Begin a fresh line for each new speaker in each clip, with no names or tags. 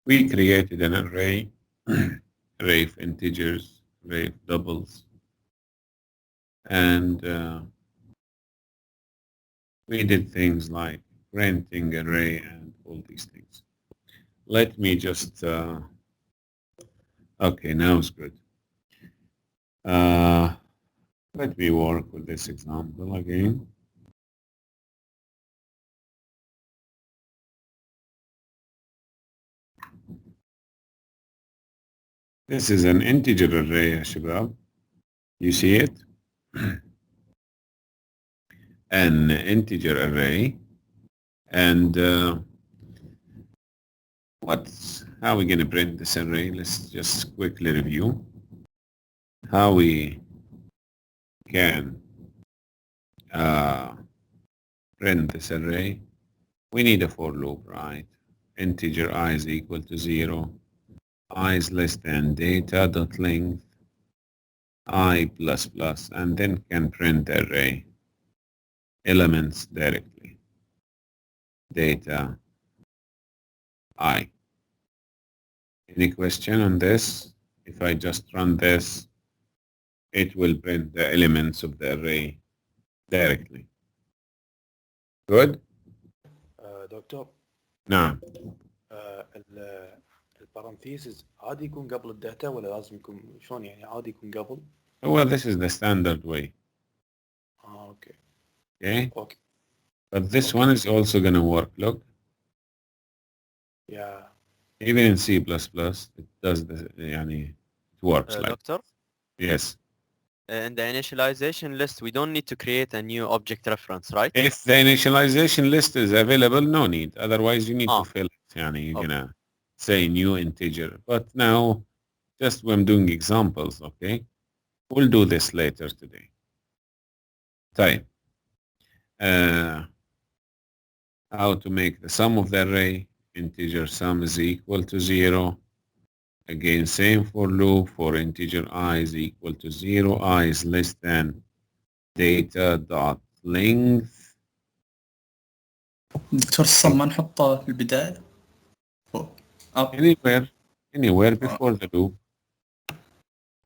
We created an array, array of integers, array of doubles, and we did things like printing array and all these things. Let me just, okay, now it's good. Uh, Let me work with this example again. This is an integer array, يا شباب. You see it? An integer array. And how are we going to print this array? Let's just quickly review how we can uh, print this array. We need a for loop, right? Integer I is equal to 0. I is less than data dot length I plus plus, and then can print the array elements directly. Data I. Any question on this? If I just run this, it will print the elements of the array directly. Good?
دكتور
نعم.
البارانثيسز عادي يكون قبل الداتا ولا لازم يكون شلون يعني عادي يكون قبل؟
Well, this is the standard way.
اوكي.
Okay?
اوكي.
But this one is also going to work. Look.
Yeah.
Even in C++, it does the, it works like.
Doctor?
Yes.
In the initialization list, we don't need to create a new object reference, right?
If the initialization list is available, no need. Otherwise, you need to fill it. You're
Okay.
gonna say new integer. But now, just when I'm doing examples, okay? We'll do this later today. Type. How to make the sum of the array. Integer sum is equal to 0. Again, same for loop. For integer I is equal to 0. I is less than data dot length.
دكتور الصم ما نحطه في البداية فوق
anywhere before the loop.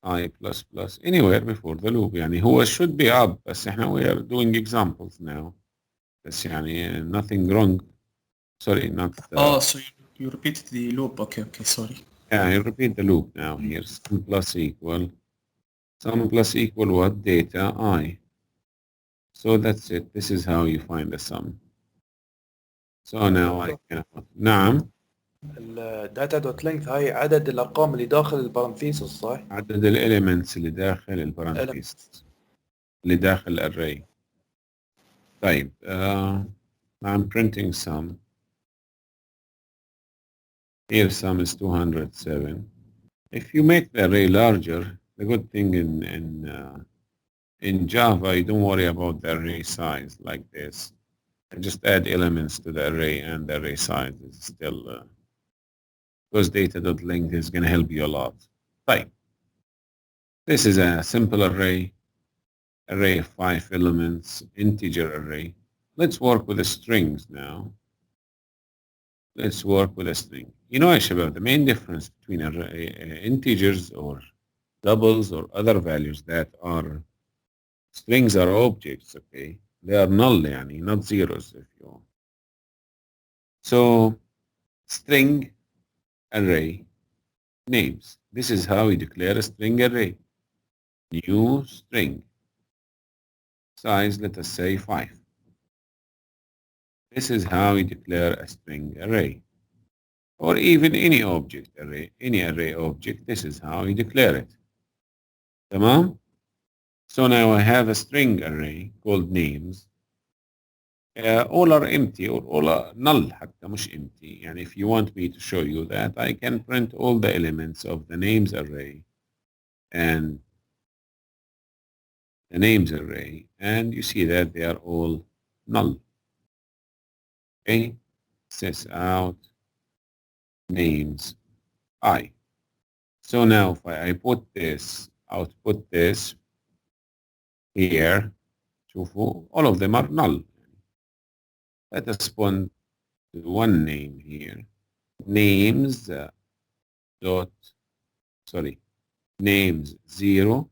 I plus plus anywhere before the loop. يعني هو should be up بس احنا we are doing examples now. بس يعني nothing wrong. Sorry, not.
So you repeated the loop. Okay, sorry.
Yeah, I repeat the loop now here. Sum plus equal what? Data I. So that's it. This is how you find the sum. So now I can. نعم.
الداتا دوت لينث هاي عدد الارقام اللي داخل البارانثيسس صح؟
عدد الاليمنتس اللي داخل البارانثيسس اللي داخل الارray. طيب I'm printing sum. Here sum is 207. If you make the array larger, the good thing in Java, you don't worry about the array size like this. Just add elements to the array, and the array size is still because data.length is going to help you a lot. Right. This is a simple array of 5 elements, integer array. Let's work with the strings now. Let's work with a string. You know, Shabab, the main difference between integers or doubles or other values that are strings are objects, okay? They are null, yani, not zeros if you want. So, string array names. This is how we declare a string array. New string. Size, let us say 5. This is how we declare a string array. Or even any object array, any array object, this is how we declare it. Tamam? So now I have a string array called names. All are empty or all are null حتى مش empty. And if you want me to show you that, I can print all the elements of the names array and the names array, and you see that they are all null. Okay, sys out names I. So now if I put this, output this here, شوفوا, all of them are null. Let us spawn one name here. names dot, sorry, names 0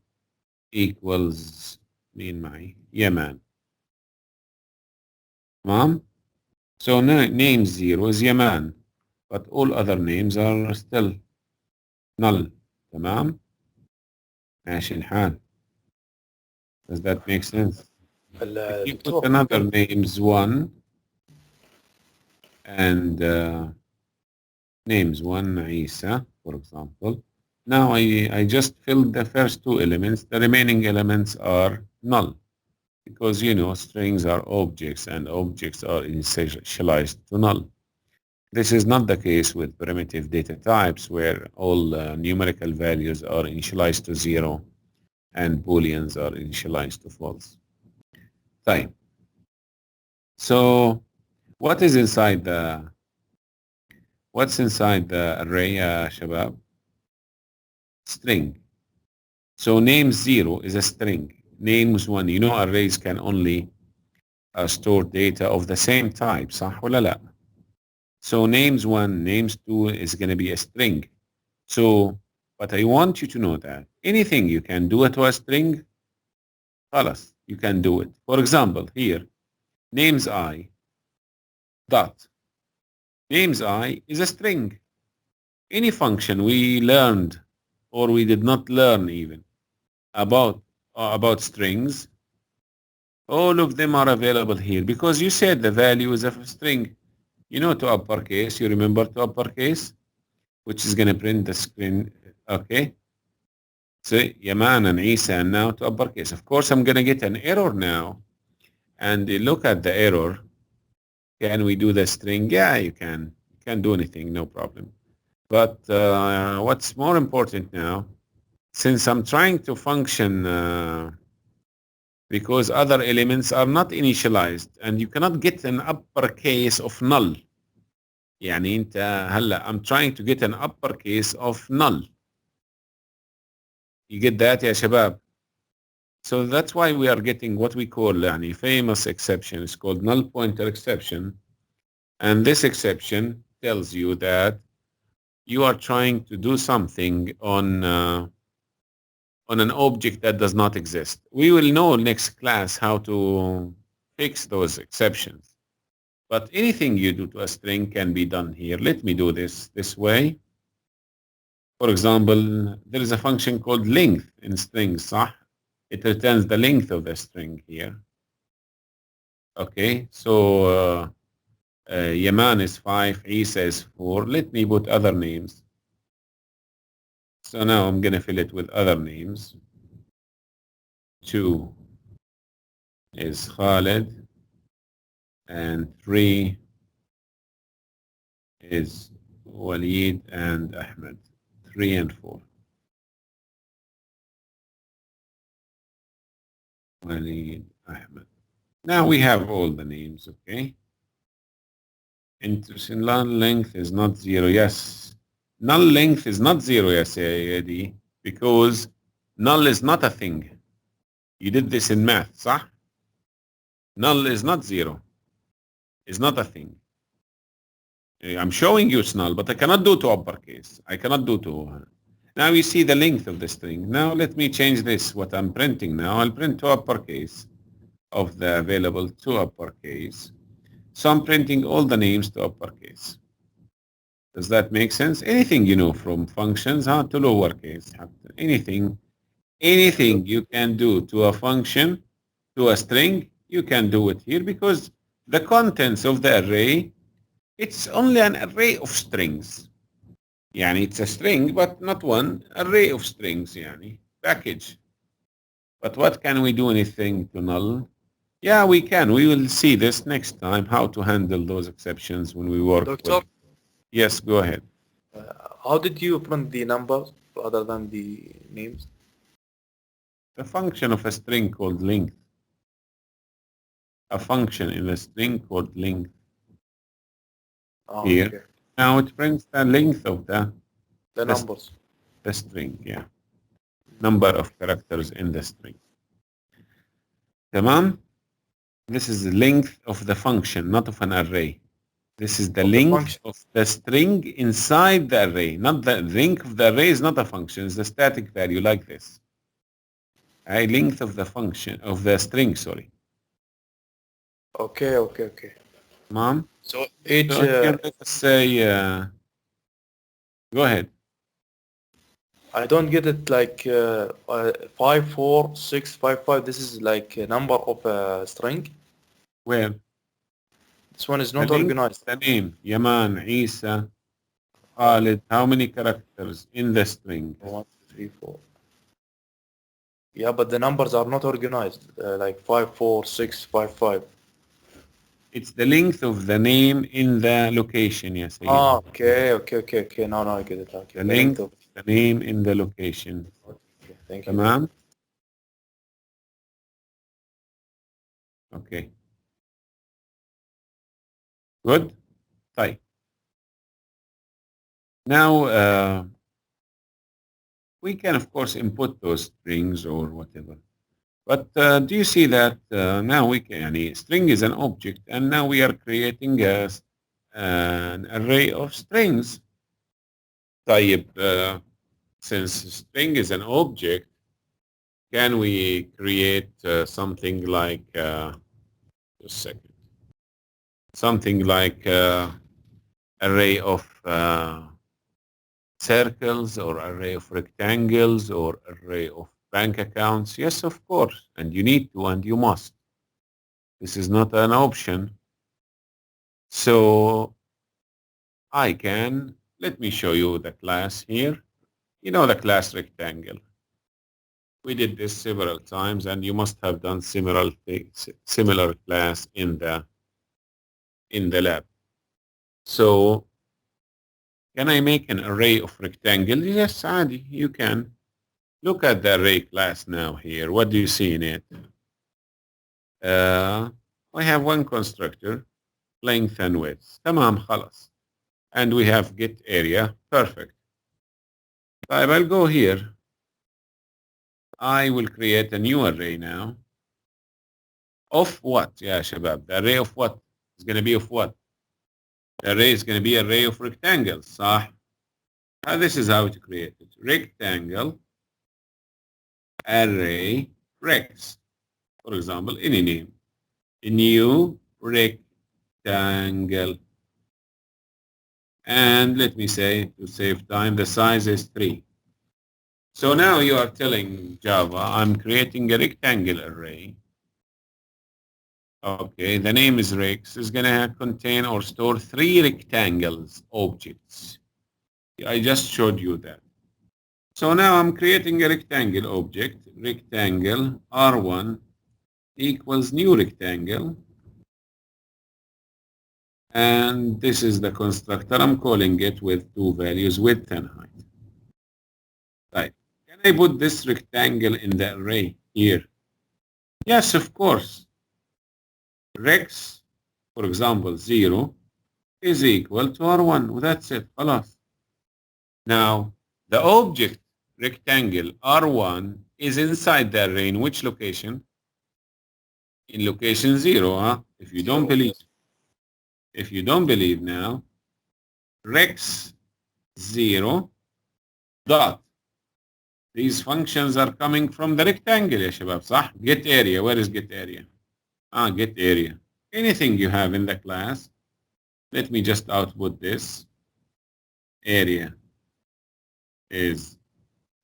equals مين معي؟ Yaman. تمام? So name 0 is Yaman, but all other names are still null. تمام؟ ماشي الحال. Does that make sense? If you put
الدكتور
another
ممكن
names 1 and names 1 Isa, for example, now I just filled the first two elements. The remaining elements are null because you know strings are objects and objects are initialized to null. This is not the case with primitive data types where all numerical values are initialized to 0 and booleans are initialized to false. طيب. So what is inside the what's inside the array يا شباب? String. So name 0 is a string. Names 1, you know arrays can only store data of the same type, صح ولا لا? So names 1, names 2 is going to be a string. So, but I want you to know that anything you can do to a string, خلاص, you can do it. For example, here, names I dot. Names I is a string. Any function we learned or we did not learn even about strings, all of them are available here because you said the value is of a string. You know, to uppercase, you remember to uppercase, which is going to print the screen. Okay. So Yaman and Isa and now to uppercase. Of course, I'm going to get an error now. And look at the error. Can we do the string? Yeah, you can. You can do anything, no problem. But what's more important now, since I'm trying to function because other elements are not initialized and you cannot get an uppercase of null. يعني انت هلا I'm trying to get an uppercase of null. You get that يا شباب? So that's why we are getting what we call يعني famous exception. It's called null pointer exception. And this exception tells you that you are trying to do something on an object that does not exist. We will know next class how to fix those exceptions. But anything you do to a string can be done here. Let me do this way. For example, there is a function called length in strings, صح? It returns the length of the string here. Okay, so Yaman is 5, Isa is 4. Let me put other names. So now I'm going to fill it with other names. 2 is Khalid, and 3 is Walid and Ahmed. 3 and 4. Walid, Ahmed. Now we have all the names, okay? Interesting. Null length is not 0. Yes. Null length is not 0, yes, Eddie, because null is not a thing. You did this in math, صح? Null is not 0. It's not a thing. I'm showing you it's null, but I cannot do to uppercase. I cannot do to... Now you see the length of the string. Now let me change this. What I'm printing now, I'll print to uppercase of the available to uppercase. So I'm printing all the names to uppercase. Does that make sense? Anything you know from functions to lowercase. Anything you can do to a function, to a string, you can do it here because the contents of the array, it's only an array of strings. يعني it's a string, but not one array of strings, يعني package. But what can we do anything to null? Yeah, we can. We will see this next time, how to handle those exceptions when we work
Doctor,
with... Yes, go ahead.
how did you print the numbers rather than the names?
The function of a string called length. A function in a string called length.
Oh,
Here.
okay.
Now it prints the length of the
numbers.
The string, yeah. Number of characters in the string. تمام? This is the length of the function, not of an array. This is the
Of the
length
function.
of the string inside the array. Not the length of the array is not a function. It's the static value like this. Length of the function of the string. Sorry,
Okay.
mom.
So each
So here let us say. Go ahead.
I don't get it like 5, 4, 6, 5, 5. This is like a number of a string.
Where
This one is
the
not
length,
organized.
the name, Yaman, Isa, Khalid. How many characters in the string?
1, 2, 3, 4. Yeah, but the numbers are not organized. Like 5, 4, 6, 5, 5.
It's the length of the name in the location, yes.
Ah, okay. Now I get it. Okay,
The
the length
length
of.
of the name in the location.
Okay, thank you.
تمام. Okay. Good. طيب. Now we can of course input those strings or whatever. But do you see that now we can, يعني, string is an object and now we are creating an array of strings. طيب, since string is an object, can we create something like, just a second, something like array of circles or array of rectangles or array of bank accounts? Yes, of course. And you need to and you must. This is not an option. So I can, let me show you the class here. You know the class rectangle. We did this several times and you must have done similar things, similar class in the lab. So can I make an array of rectangles? Yes, Adi, you can. Look at the array class now here. What do you see in it? We have one constructor, length and width. تمام خلاص. And we have get area. Perfect. طيب, I'll go here. I will create a new array now. Of what? Yeah, شباب. The array of what? It's going to be of what? The array is going to be an array of rectangles. صح? This is how to create it. Rectangle array rex. For example, any name. A new rectangle. And let me say, to save time, the size is 3. So now you are telling Java, I'm creating a rectangle array. Okay, the name is Rex. Is going to contain or store 3 rectangles objects. I just showed you that. So now I'm creating a rectangle object, rectangle R1 equals new rectangle. And this is the constructor. I'm calling it with 2 values, width and height. Right. Can I put this rectangle in the array here? Yes, of course. Rex, for example, 0 is equal to R1. That's it. خلاص. Now, the object rectangle R1 is inside the array in which location? In location 0, huh? If you don't believe now, Rex 0 dot. These functions are coming from the rectangle يا شباب صح? Get area. Where is get area? Get area. Anything you have in the class. Let me just output this. Area is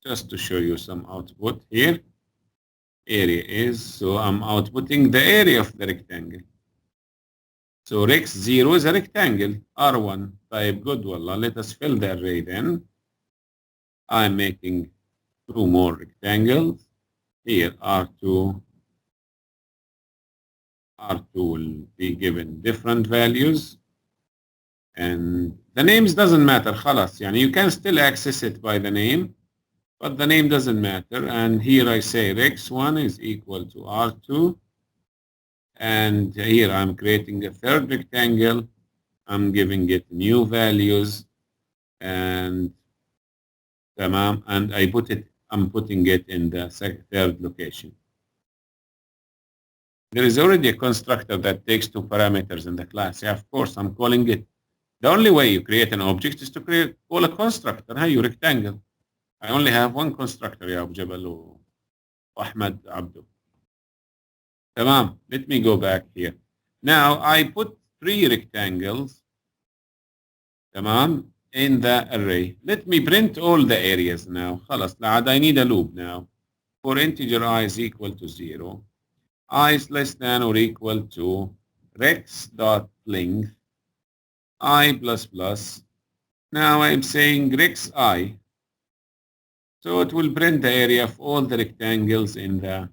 just to show you some output here. Area is, so I'm outputting the area of the rectangle. So Rex 0 is a rectangle, R1. Type good, wallah. Let us fill the array then. I'm making 2 more rectangles. Here, R2 will be given different values. And the names doesn't matter, خلاص. يعني you can still access it by the name, but the name doesn't matter. And here I say Rex1 is equal to R2. And here I'm creating a third rectangle. I'm giving it new values. And tamam, and I'm putting it in the third location. There is already a constructor that takes 2 parameters in the class. Yeah, of course, I'm calling it. The only way you create an object is to call a constructor. Hey, you rectangle. I only have one constructor, يا أبو جبل وأحمد عبدو. تمام. Let me go back here. Now I put 3 rectangles. تمام. In the array. Let me print all the areas now. خلاص. I need a loop now. For integer I is equal to 0. I is less than or equal to rex dot length I plus plus. Now I'm saying rex I. So it will print the area of all the rectangles in the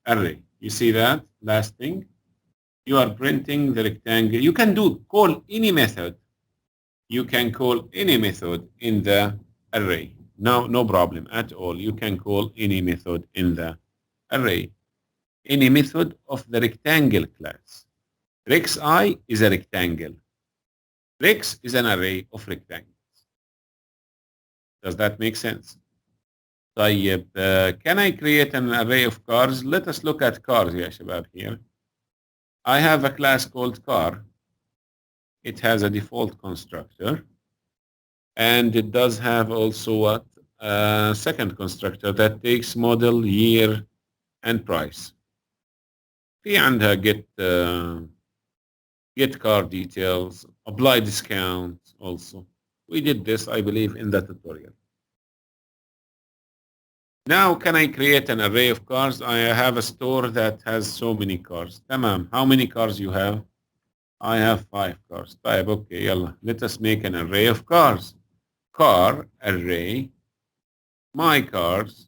array. You see that last thing? You are printing the rectangle. You can call any method. You can call any method in the array. No problem at all. You can call any method in the array. Any method of the rectangle class. Rex I is a rectangle. Rex is an array of rectangles. Does that make sense? طيب, can I create an array of cars? Let us look at cars يا شباب here. I have a class called car. It has a default constructor. And it does have also a second constructor that takes model, year, and price. في عندها get car details, apply discount also. We did this, I believe, in the tutorial. Now, can I create an array of cars? I have a store that has so many cars. Tamam. How many cars you have? I have 5 cars. طيب, okay, يلا. Let us make an array of cars. Car array, my cars,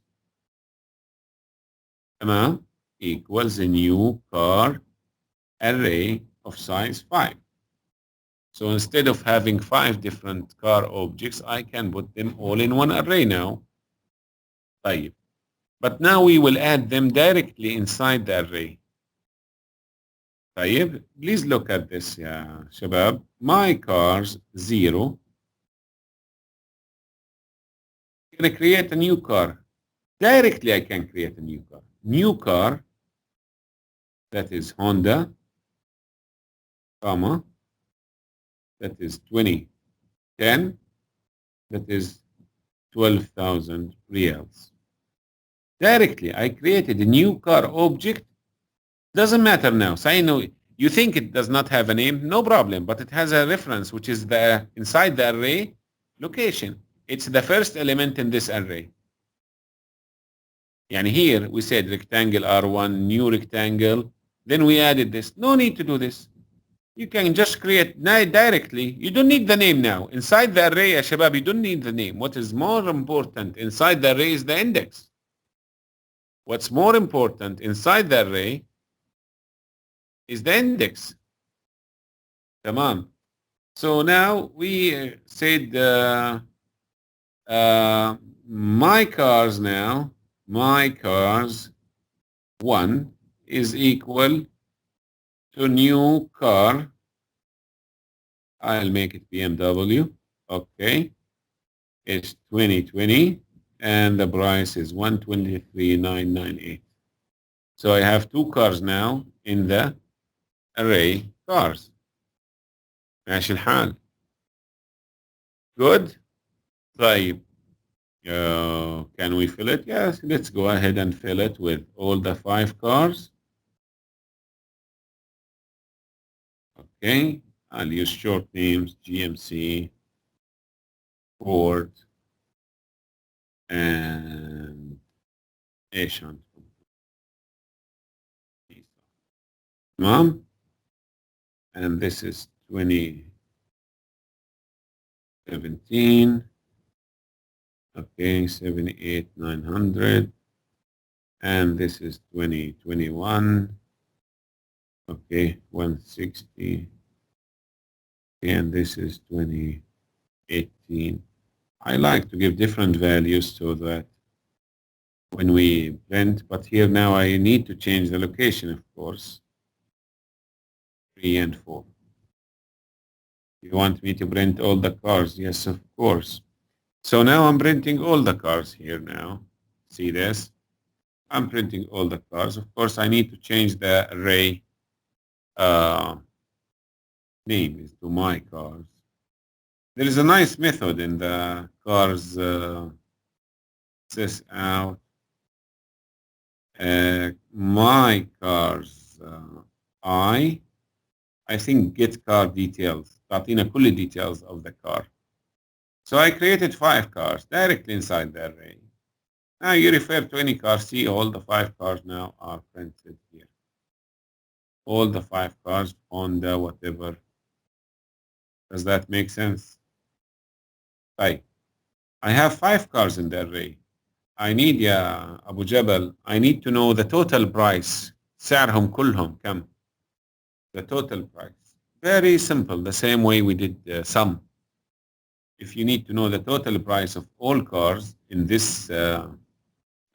tamam, equals a new car array of size 5. So instead of having 5 different car objects, I can put them all in one array now. طيب. But now we will add them directly inside the array. طيب. Please look at this يا شباب. My cars 0. I'm going to create a new car. Directly I can create a new car. New car, that is Honda, comma, that is 2010, that is 12,000 reals. Directly, I created a new car object. Doesn't matter now. So I know you think it does not have a name, no problem, but it has a reference, which is the inside the array location. It's the first element in this array. And here we said rectangle R1, new rectangle. Then we added this. No need to do this. You can just create directly. You don't need the name now. Inside the array, ya shabab, you don't need the name. What is more important inside the array is the index. What's more important inside the array is the index. Tamam. So now we said my cars now, my cars 1 is equal to new car. I'll make it BMW. Okay. It's 2020 and the price is 123,998. So I have 2 cars now in the array cars. ماشي الحال. Good. طيب. Can we fill it? Yes, let's go ahead and fill it with all the 5 cars. Okay, I'll use short names, GMC, Ford, and Asian. Mom, and this is 2017. Okay, 78,900. And this is 2021. Okay, 160. And this is 2018. I like to give different values so that when we print, but here now I need to change the location, of course. 3 and 4. You want me to print all the cars? Yes, of course. So now I'm printing all the cars here now. See this? I'm printing all the cars. Of course, I need to change the array name is to my cars. There is a nice method in the cars sys out my cars I think get car details. تعطينا كل details of the car. So I created 5 cars directly inside the array. Now you refer to any car, see all the 5 cars now are printed here. All the 5 cars on the whatever. Does that make sense? Right. I have 5 cars in the array. I need يا أبو جبل, I need to know the total price. سعرهم كلهم كم? The total price. Very simple, the same way we did sum. If you need to know the total price of all cars in this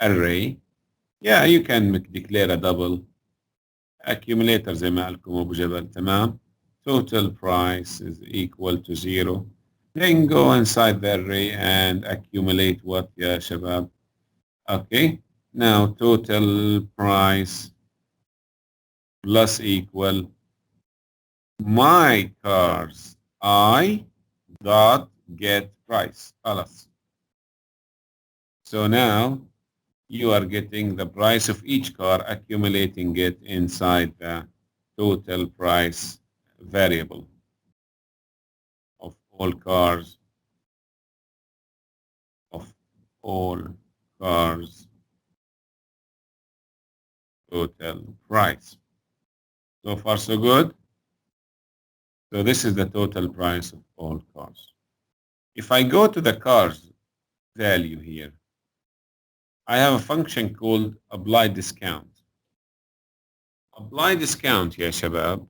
array, yeah, you can declare a double. Accumulator زي ما قال لكم أبو جبل, تمام. Total price is equal to 0. Then go inside the array and accumulate what يا شباب? Okay, now total price plus equal my cars I dot get price. خلاص. So now you are getting the price of each car, accumulating it inside the total price variable of all cars total price. So far so good. So this is the total price of all cars. If I go to the cars value here, I have a function called apply discount. Apply discount, ya shabab,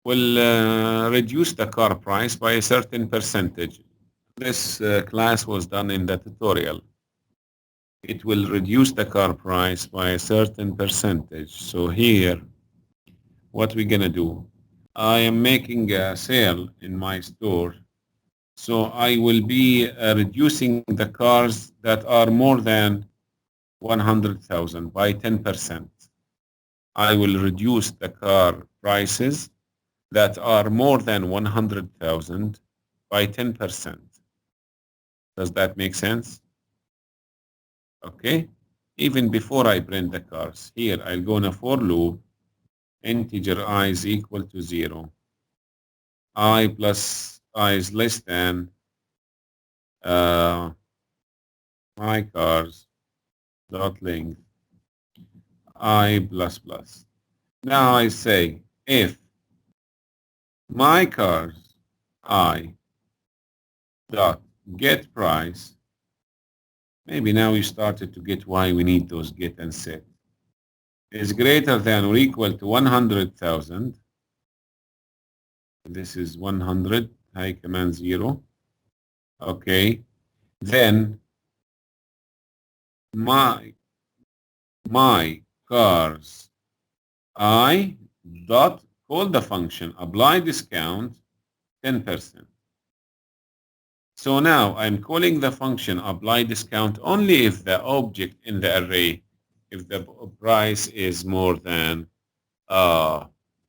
will reduce the car price by a certain percentage. This class was done in the tutorial. It will reduce the car price by a certain percentage. So here, what we're gonna do, I am making a sale in my store. So I will be reducing the cars that are more than 100,000 by 10%. I will reduce the car prices that are more than 100,000 by 10%. Does that make sense? Okay. Even before I print the cars, here I'll go in a for loop, integer I is equal to 0, I plus I is less than my cars dot length I plus plus. Now I say if my cars I dot get price, maybe now you started to get why we need those get and set, is greater than or equal to 100,000. This is 100, high command 0. Okay, then my cars I dot call the function apply discount 10%. So now I'm calling the function apply discount only if the object in the array, if the price is more than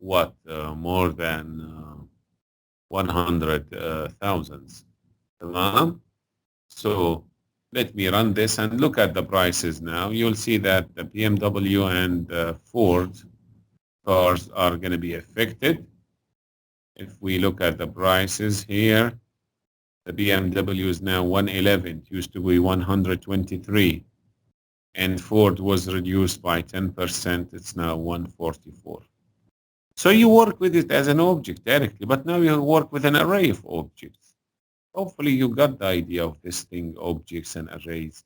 more than 100,000. So let me run this and look at the prices now. You'll see that the BMW and Ford cars are going to be affected. If we look at the prices here, the BMW is now 111. It used to be 123. And Ford was reduced by 10%. It's now 144. So you work with it as an object directly, but now you work with an array of objects. Hopefully you got the idea of this thing, objects and arrays,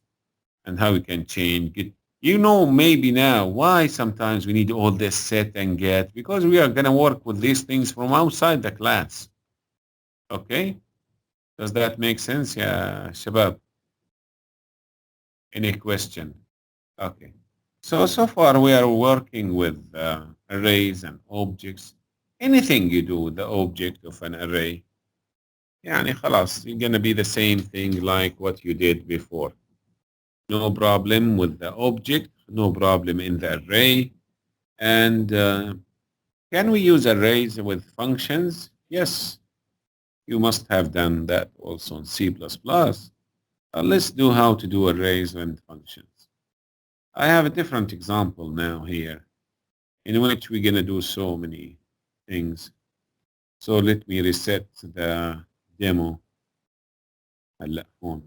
and how we can change it. You know maybe now why sometimes we need all this set and get, because we are going to work with these things from outside the class. Okay? Does that make sense, ya shabab? Any question? Okay. So far we are working with arrays and objects. Anything you do with the object of an array, يعني خلاص, you're going to be the same thing like what you did before. No problem with the object. no problem in the array. And can we use arrays with functions? Yes, you must have done that also in C++. Let's do how to do arrays and functions. I have a different example now here in which we're going to do so many things. So let me reset the demo. هلا هون.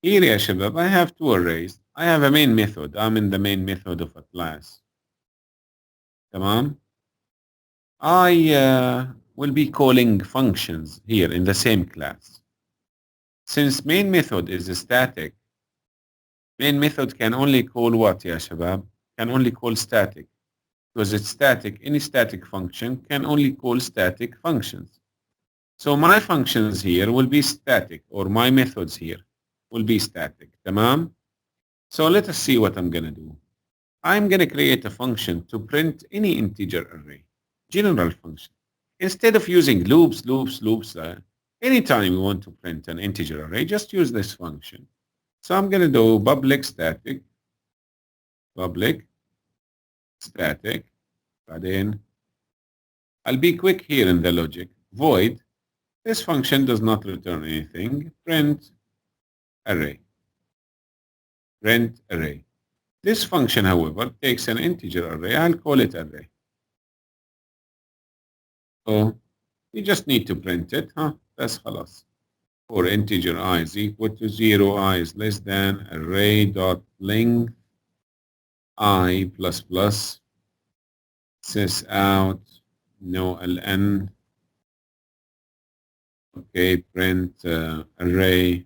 Here يا شباب I have two arrays. I have a main method. I'm in the main method of a class. تمام? I will be calling functions here in the same class. Since main method is static, main method can only call what يا شباب? Can only call static. Because it's static, any static function can only call static functions. So my functions here will be static, or my methods here will be static. تمام? So let us see what I'm going to do. I'm going to create a function to print any integer array, general function. Instead of using loops, anytime you want to print an integer array, just use this function. So I'm going to do public static, بعدين I'll be quick here in the logic. Void, this function does not return anything. Print array. This function, however, takes an integer array. I'll call it array. So you just need to print it. That's خلاص. For integer I is equal to 0, I is less than array.length I plus plus sys out no ln. Okay, print array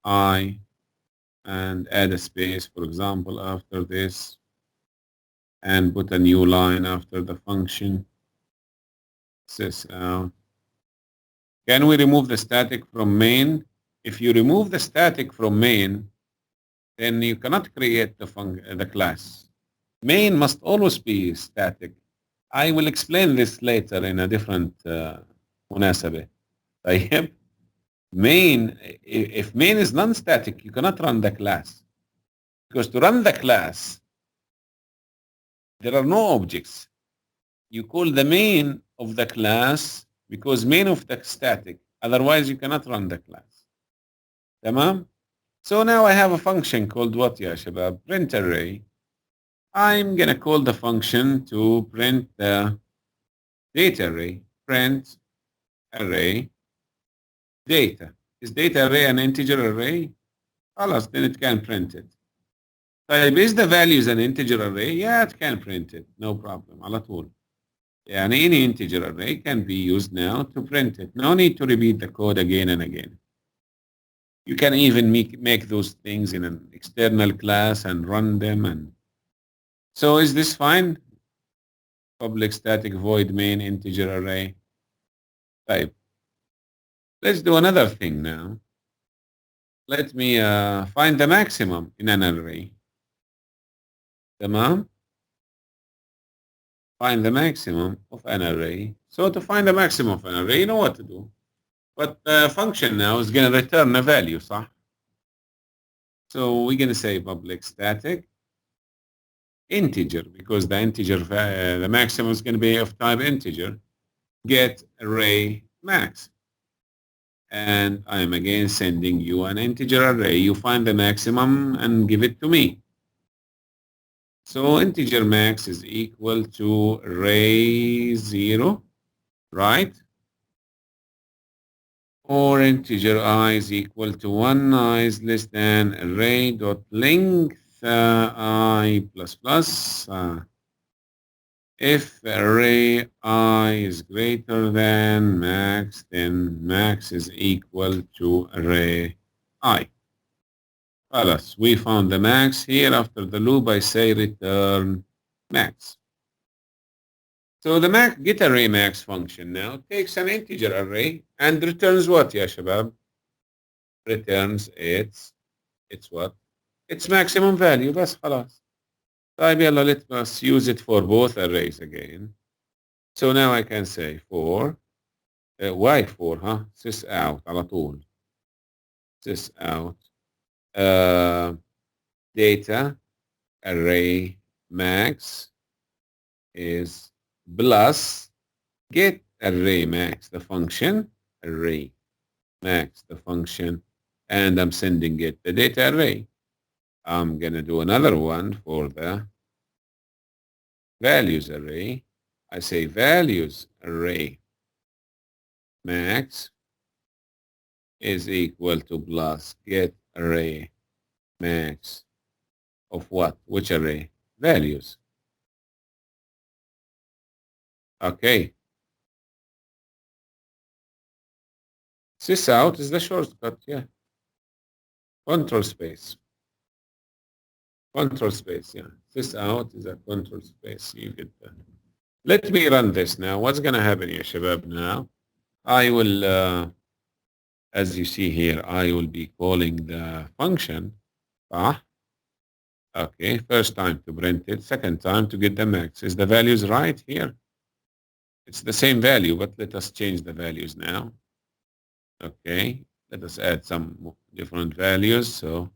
I and add a space, for example, after this, and put a new line after the function. Sys out. Can we remove the static from main? If you remove the static from main, then you cannot create the class. Main must always be static. I will explain this later in a different مناسبة. طيب. Main, if main is non-static, you cannot run the class. Because to run the class, there are no objects. You call the main of the class because main of the static. Otherwise, you cannot run the class. تمام? So now I have a function called what يا شباب? Print array. I'm going to call the function to print the data array. Print array data. Is data array an integer array? خلاص, then it can print it. طيب, is the values an integer array? Yeah, it can print it. No problem. على طول. يعني any integer array can be used now to print it. No need to repeat the code again and again. You can even make those things in an external class and run them. And so is this fine? Public static void main integer array. Type. Let's do another thing now. Let me find the maximum in an array. تمام? Find the maximum of an array. So to find the maximum of an array, you know what to do. But the function now is going to return a value, صح? So we're going to say public static integer, because the integer, the maximum is going to be of type integer. Get array max. And I'm again sending you an integer array. You find the maximum and give it to me. So integer max is equal to array 0, right? Or integer I is equal to 1, I is less than array dot length I plus plus. If array I is greater than max, then max is equal to array I. خلاص, we found the max. Here after the loop I say return max. So the get array max function now takes an integer array and returns what يا شباب? Returns its what? Its maximum value. بس خلاص. طيب يلا, let us use it for both arrays again. So now I can say for why for, sys out على طول. Sys out data array max is plus get array max, the function, array max, the function, and I'm sending it the data array. I'm going to do another one for the values array. I say values array max is equal to plus get array max of what? Which array? Values. Okay. Sys out is the shortcut, yeah. Control space. Control space, yeah. Sys out is a control space. You get that. Let me run this now. What's going to happen here, shabab, now? I will, as you see here, I will be calling the function. Okay, first time to print it, second time to get the max. Is the values right here? It's the same value, but let us change the values now. Okay, let us add some different values. So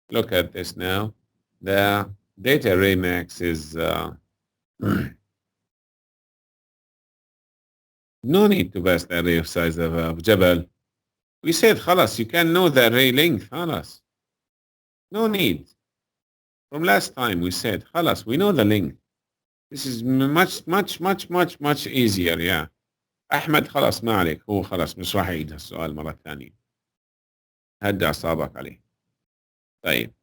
look at this now. The data array max is no need to pass the array of size of Jabal. We said, خلاص, you can know the array length, خلاص. No need. From last time we said, خلاص, we know the length. This is much easier, yeah. أحمد خلاص ما عليك هو خلاص مش راح يعيد السؤال مرة ثانية. هدي أعصابك عليه. طيب.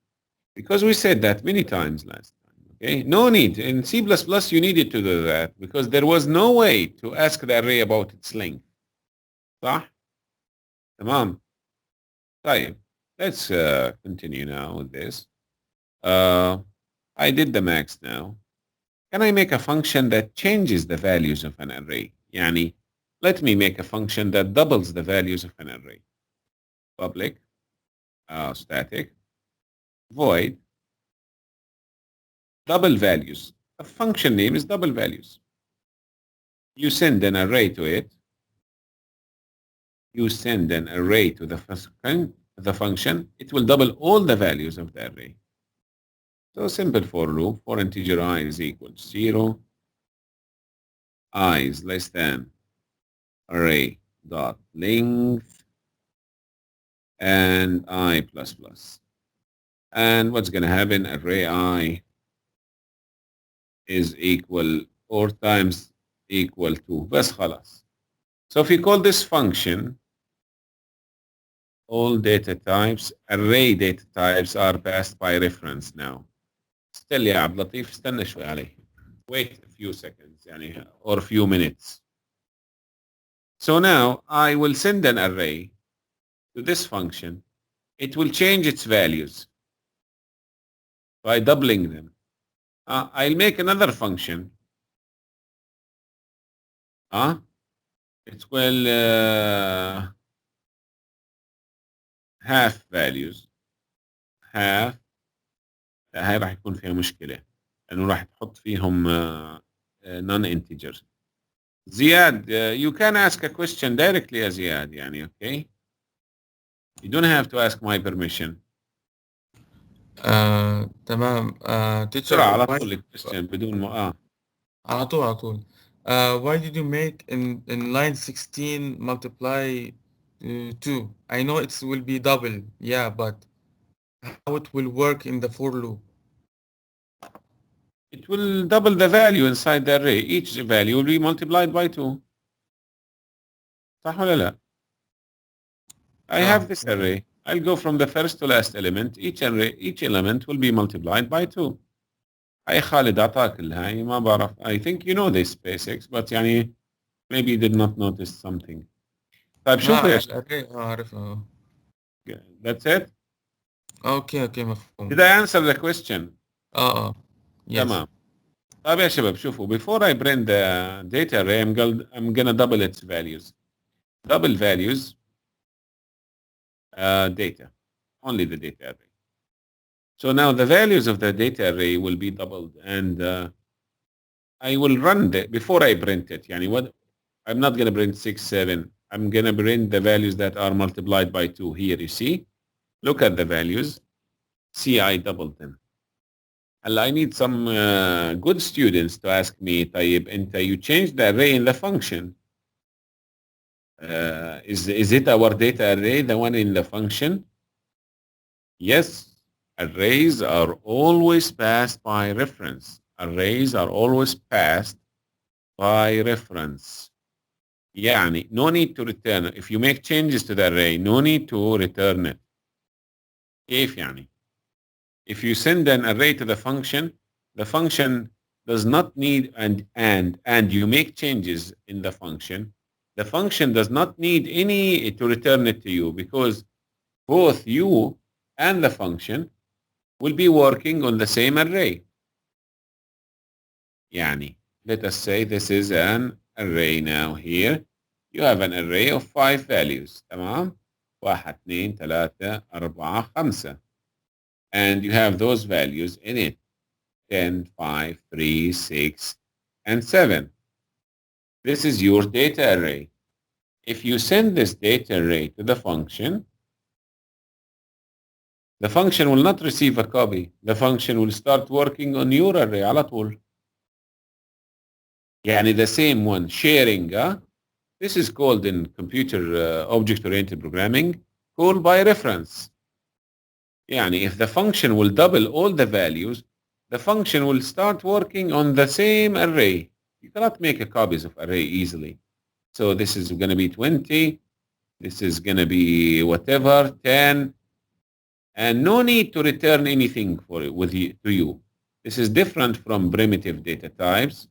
Because we said that many times last time. Okay, no need. In C++, you needed to do that because there was no way to ask the array about its length. صح؟ تمام. طيب. Let's continue now with this. I did the max now. Can I make a function that changes the values of an array? يعني, let me make a function that doubles the values of an array. Public, static, void, double values. A function name is double values. You send an array to it. You send an array to the function. It will double all the values of the array. So simple for loop. For integer I is equal to 0. I is less than array dot length and I plus plus. And what's going to happen? Array I is equal or times equal to بس خلاص. So if you call this function, all data types, array data types are passed by reference now. Still يا عبد اللطيف استنى شوي عليه. Wait a few seconds يعني or a few minutes. So now I will send an array to this function. It will change its values by doubling them. I'll make another function. It will half values. half هاي راح يكون فيها مشكلة لأنه راح تحط فيهم non-integer. Ziad, you can ask a question directly as Ziad يعني okay? You don't have to ask my permission.
تمام teacher
بسرعة على
why
طول الكويستشن بدون ما
على طول why did you make in line 16 multiply 2? I know it will be double, yeah, but how it will work in the for loop?
It will double the value inside the array. Each value will be multiplied by 2. صح ولا لا? I have this array. I'll go from the first to last element. Each element will be multiplied by 2. أي خالد أعطاك الهاي ما بعرف. I think you know this basics, but يعني maybe you did not notice something. طيب شوف يا
الارray عارفها.
That's it?
اوكي مفهوم.
Did I answer the question?
Yes.
تمام. طيب يا شباب شوفوا before I print the data array I'm gonna double its values. Double values data. Only the data array. So now the values of the data array will be doubled and I will run before I print it. يعني what? I'm not going to print 6, 7. I'm going to print the values that are multiplied by 2 here, you see? Look at the values. See, I doubled them. I need some good students to ask me, طيب انت you changed the array in the function. Is it our data array, the one in the function? Yes, arrays are always passed by reference. Arrays are always passed by reference. يعني no need to return. If you make changes to the array, no need to return it. كيف يعني? If you send an array to the function does not need and you make changes in the function does not need any to return it to you, because both you and the function will be working on the same array. يعني let us say this is an array now here. You have an array of 5 values. تمام؟ 1 2 3 4 5. And you have those values in it. 10, 5, 3, 6, and 7. This is your data array. If you send this data array to the function will not receive a copy. The function will start working on your array على طول. يعني the same one, sharing. This is called in computer object-oriented programming, called by reference. يعني if the function will double all the values, the function will start working on the same array. You cannot make a copies of array easily. So this is going to be 20. This is going to be whatever, 10. And no need to return anything to you. This is different from primitive data types.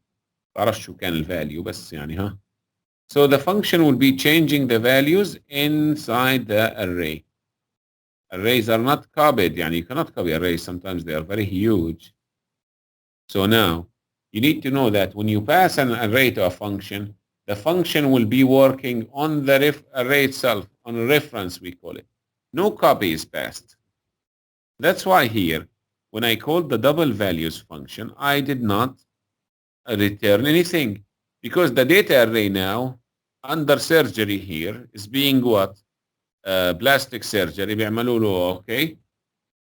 بعرفش شو كان الvalue بس يعني ها. So the function will be changing the values inside the array. Arrays are not copied. يعني you cannot copy arrays. Sometimes they are very huge. So now you need to know that when you pass an array to a function, the function will be working on the array itself, on a reference we call it. No copy is passed. That's why here, when I called the double values function, I did not return anything, because the data array now under surgery here is being what? Plastic surgery بيعملوا له, okay?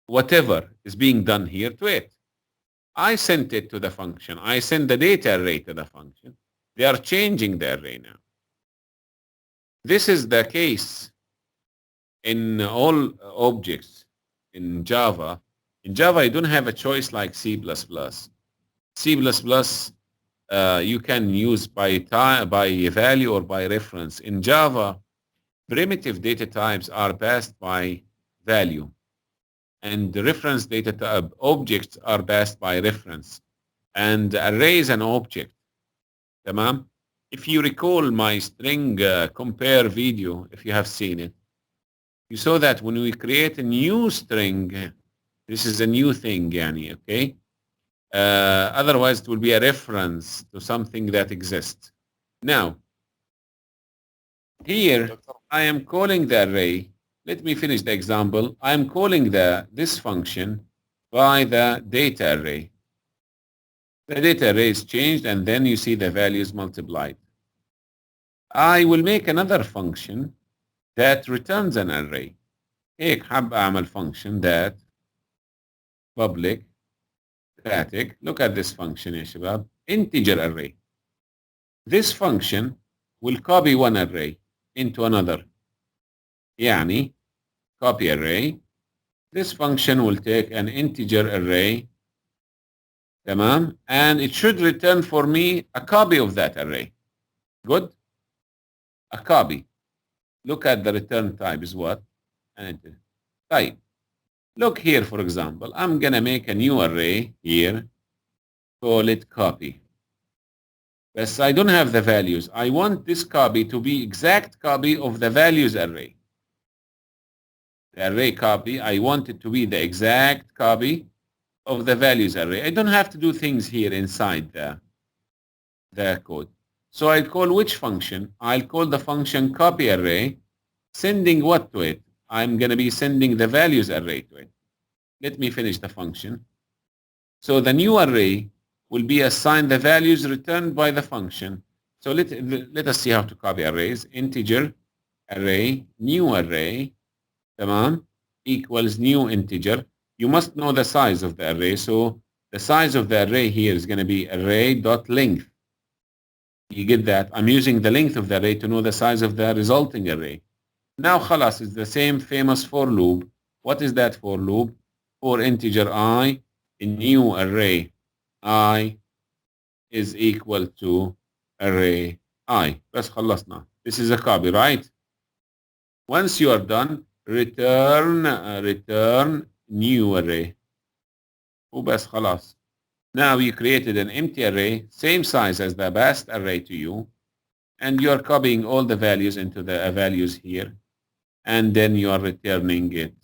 Whatever is being done here to it. I sent it to the function. I send the data array to the function. They are changing the array now. This is the case in all objects in Java. In Java, you don't have a choice like C++. C++, you can use by value or by reference. In Java, primitive data types are passed by value, and the reference data objects are passed by reference, and array is an object. تمام? If you recall my string compare video, if you have seen it, you saw that when we create a new string, this is a new thing, يعني, okay? Otherwise, it will be a reference to something that exists. Now, here, I am calling the array. Let me finish the example. I am calling this function by the data array. The data array is changed, and then you see the values multiplied. I will make another function that returns an array. هيك حاب أعمل function that public static. Look at this function يا شباب. Integer array. This function will copy one array into another. يعني copy array. This function will take an integer array. تمام? And it should return for me a copy of that array. Good? A copy. Look at the return type is what? An integer. Type. Look here, for example. I'm going to make a new array here. Call it copy. But I don't have the values. I want this copy to be exact copy of the values array. The array copy, I want it to be the exact copy of the values array. I don't have to do things here inside the code. So I'll call which function? I'll call the function copy array, sending what to it? I'm going to be sending the values array to it. Let me finish the function. So the new array will be assigned the values returned by the function. So let us see how to copy arrays. Integer array, new array, تمام, equals new integer. You must know the size of the array. So the size of the array here is going to be array.length. You get that? I'm using the length of the array to know the size of the resulting array. Now خلاص, it's the same famous for loop. What is that for loop? For integer I, a new array I is equal to array I. بس خلصنا. This is a copy, right? Once you are done, return new array. وبس خلاص. Now you created an empty array, same size as the past array to you, and you are copying all the values into the values here, and then you are returning it.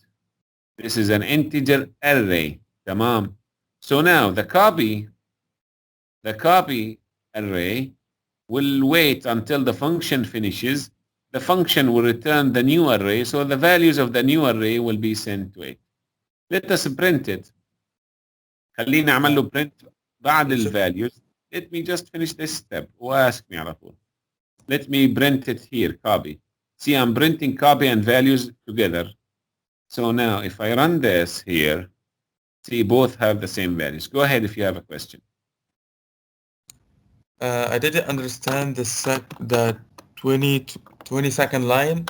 This is an integer array. تمام. So now the copy array will wait until the function finishes. The function will return the new array, so the values of the new array will be sent to it. Let us print it. خليني أعمل له print بعد ال values. Let me just finish this step وask me على طول. Let me print it here, copy. See, I'm printing copy and values together. So now if I run this here, see, both have the same values. Go ahead if you have a question.
I didn't understand the 22nd line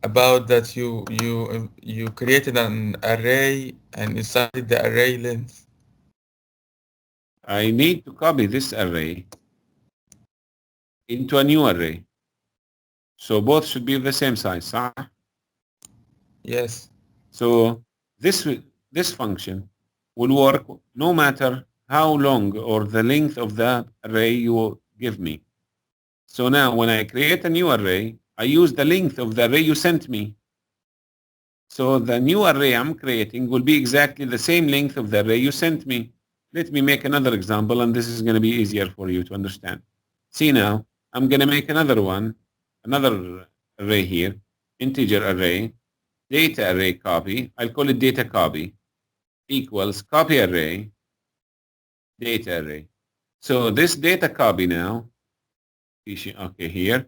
about that you created an array and inside the array length.
I need to copy this array into a new array. So both should be of the same size, صح?
Yes.
So this function will work no matter how long or the length of the array you give me. So now when I create a new array, I use the length of the array you sent me. So the new array I'm creating will be exactly the same length of the array you sent me. Let me make another example, and this is going to be easier for you to understand. See now, I'm going to make another one, another array here, integer array, data array copy. I'll call it data copy equals copy array, data array. So this data copy now, okay, here,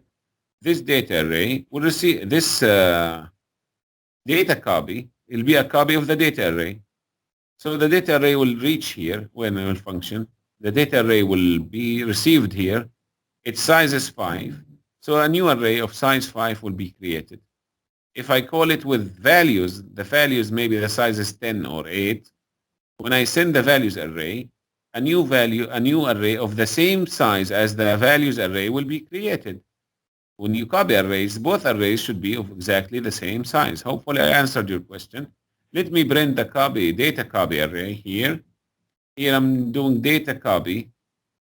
this data array will receive this data copy. It'll be a copy of the data array. So the data array will reach here when it will function. The data array will be received here. Its size is 5. So a new array of size 5 will be created. If I call it with values, the values maybe the size is 10 or 8. When I send the values array, a new array of the same size as the values array will be created. When you copy arrays, both arrays should be of exactly the same size. Hopefully I answered your question. Let me print the data copy array here. Here I'm doing data copy.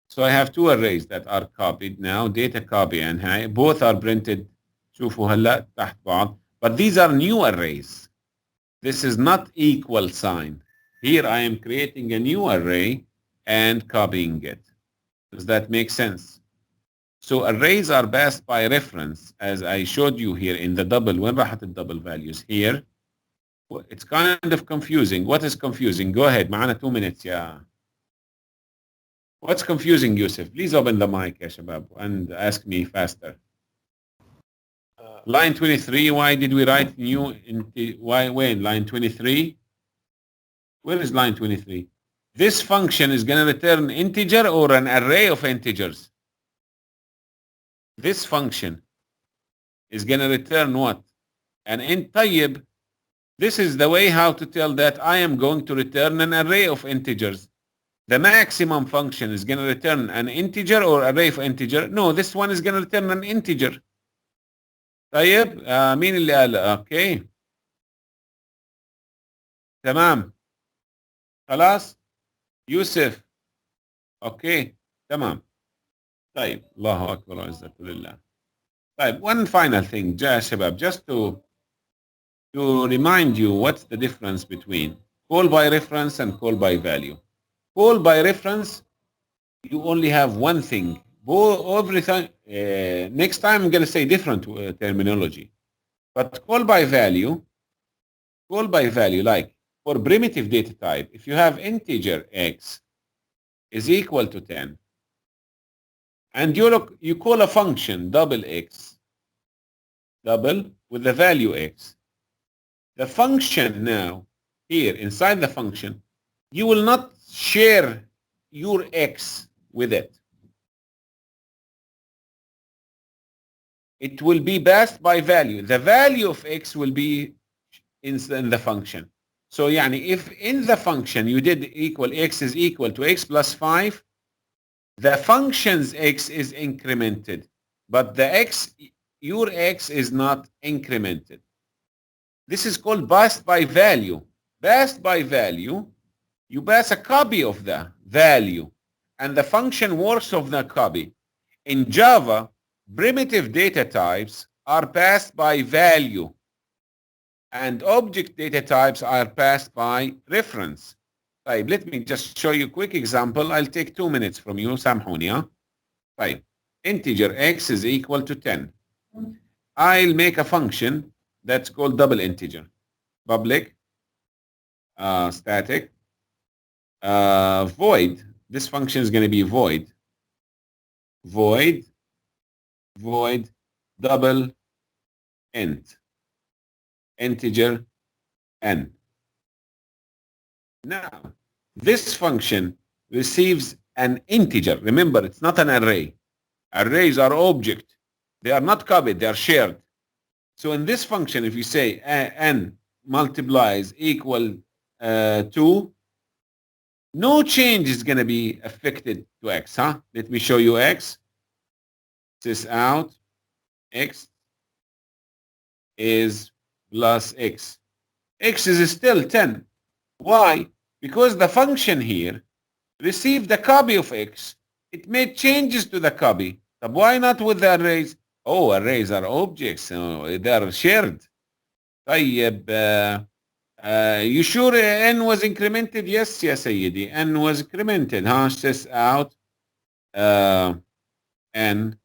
So I have two arrays that are copied now, data copy and high. Both are printed. شوفوا هلا تحت بعض. But these are new arrays. This is not equal sign. Here I am creating a new array and copying it. Does that make sense? So arrays are passed by reference, as I showed you here in the double. وين راحت الدبل values here? It's kind of confusing. What is confusing? Go ahead. معنا 2 minutes. Yeah. What's confusing, Yusuf? Please open the mic, ya shabab, and ask me faster. Line 23, why did we write new? Why when? Line 23? Where is line 23? This function is going to return integer or an array of integers? This function is going to return what? An int طيب. This is the way how to tell that I am going to return an array of integers. The maximum function is going to return an integer or array of integer. No, this one is going to return an integer. طيب مين اللي قال اوكي تمام خلاص يوسف اوكي تمام طيب الله اكبر وعزة لله طيب one final thing يا شباب just to remind you what's the difference between call by reference and call by value. Call by reference, you only have one thing. Every time, next time I'm going to say different terminology. But call by value, like for primitive data type, if you have integer x is equal to 10, and you call a function double with the value x, the function now here inside the function you will not share your x with it. It will be passed by value. The value of x will be in the function. So يعني if in the function you did equal x is equal to x plus 5, the function's x is incremented, but the x, your x is not incremented. This is called passed by value. Passed by value, you pass a copy of the value, and the function works of the copy. In Java, primitive data types are passed by value, and object data types are passed by reference. طيب, let me just show you a quick example. I'll take 2 minutes from you. سامحوني. ها. طيب, integer x is equal to 10. I'll make a function that's called double integer. Public, static, void. This function is going to be void. Void, double int, integer n. Now, this function receives an integer. Remember, it's not an array. Arrays are object. They are not copied, they are shared. So in this function, if you say n multiplies equal 2, no change is going to be affected to x. Huh? Let me show you x. This out, x is plus x. X is still 10. Why? Because the function here received a copy of x. It made changes to the copy. But why not with the arrays? Oh, arrays are objects. So they are shared. طيب, you sure n was incremented? Yes, yes, سيدي. N was incremented. Huh? Sys out n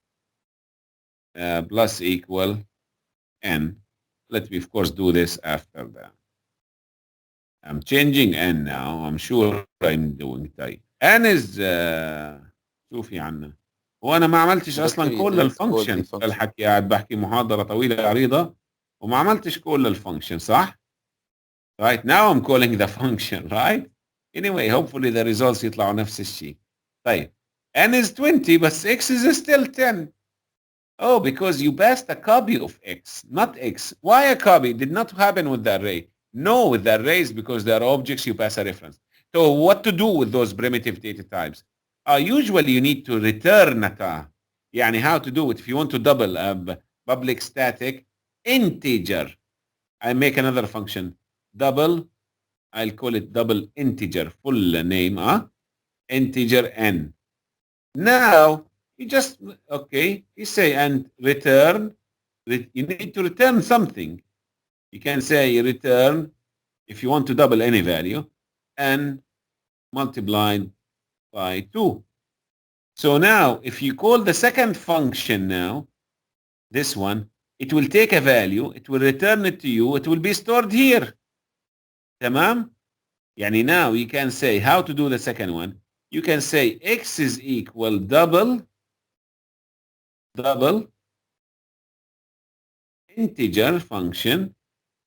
plus equal n. Let me, of course, do this after that. I'm changing n now. I'm sure I'm doing طيب. n is شوفي عنا. وانا ما عملتش اصلا كل الفانكشن. الحكي قاعد بحكي محاضره طويله عريضه وما عملتش كل الفانكشن صح؟ Right now I'm calling the function, right? Anyway, hopefully the results يطلعوا نفس الشيء. طيب, n is 20 but x is still 10. Oh, because you passed a copy of x, not x. Why a copy? Did not happen with the array. No, with the arrays, because they are objects, you pass a reference. So what to do with those primitive data types? Usually you need to return a يعني how to do it. If you want to double a public static integer, I make another function. Double, I'll call it double integer, full name, integer n. Now, you just, okay, you say and return, you need to return something. You can say return, if you want to double any value, n multiplied by 2. So now, if you call the second function now, this one, it will take a value, it will return it to you, it will be stored here. تمام? يعني now you can say how to do the second one. You can say x is equal double integer function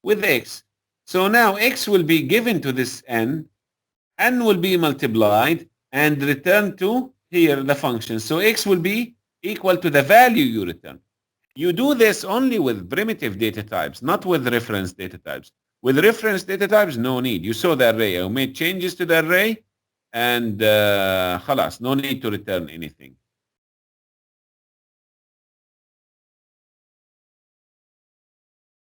with x. So now x will be given to this n will be multiplied and returned to here the function. So x will be equal to the value you return. You do this only with primitive data types, not with reference data types. With reference data types, no need. You saw the array. I made changes to the array and خلاص, no need to return anything.